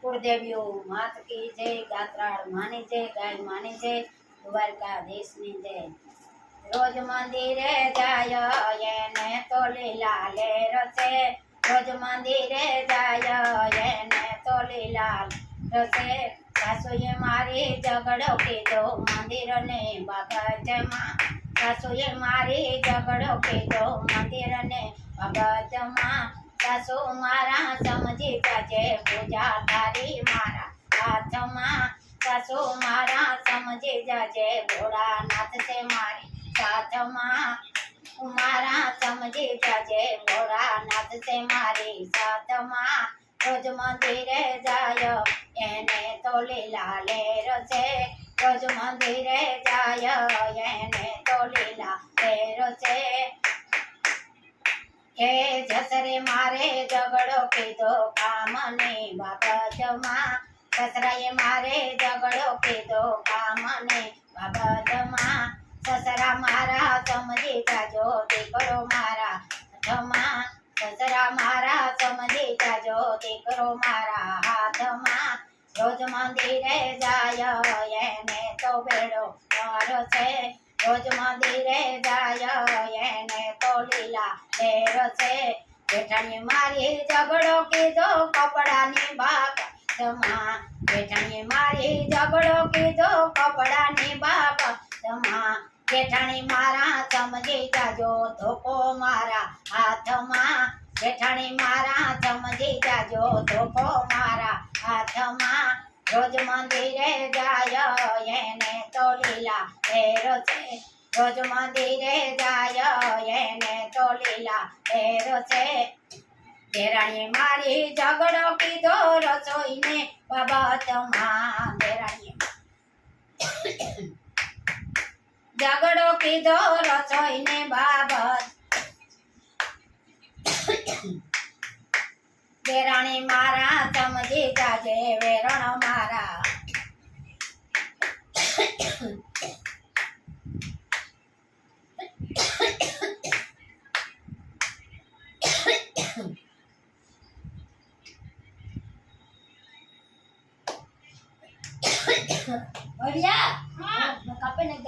कुलदेवियों मात की जय, गात्राड़ मानी जय, गाय मानी जय, द्वारकाधीश ની જય। रोज मंदिरे जाय એને તો લીલા લેર છે, રોજ મંદિરે જાય એને તો લીલા રસે। સાસુએ મારી ઝઘડો કીધો મંદિરને બાબતમાં, સાસુએ મારી ઝઘડો કીધો મંદિરને બાબતમાં। સાસુ મારા સમજી જાજે પૂજા તારી મારા હાથમાં, સાસુ મારા સમજી જાજે ભોળાનાથ છે મારી સાથમાં, મારા સમજી જાજે ભોળાનાથ છે મારી સાથમાં। રોજ મંદિરે જાય એને તો લીલા લેર છે, રોજ મંદિરે જાય એને તો લીલા લેર છે। એ જસરે મારે ઝઘડો કીધો કામની બાબતમાં, સસરાએ મારે ઝઘડો કીધો કામની બાબતમાં। સસરા મારા સમજી જાજો દીકરો મારા હાથમાં, સસરા મારા સમજી જાજો દીકરો મારા હાથમાં। રોજ મંદિરે જાય એને તો બેડો પાર છે, રોજ મંદિરે જાય એને તો લીલા લેર છે। જેઠાણીએ મારી ઝઘડો કીધો કપડાની બાબતમાં, જેઠાણીએ મારી ઝઘડો કીધો કપડાની બાબતમાં। જેઠાણી મારા સમજી જાજો ધોકો મારા હાથમાં, જેઠાણી મારા સમજી જાજો ધોકો મારા હાથમાં। રોજ મંદિરે જાય એને તો લીલા લેર છે, રોજ મંદિરે જાય એને તો લીલા લેર છે। દેરાણીએ મારી ઝઘડો કીધો રસોઈને બાબતમાં, દેરાણીએ ઝઘડો કીધો રસોઈને બાબત, દેરાણી મારા સમજી જાજે વેરણ મારા ભૈયા કાપે નહીં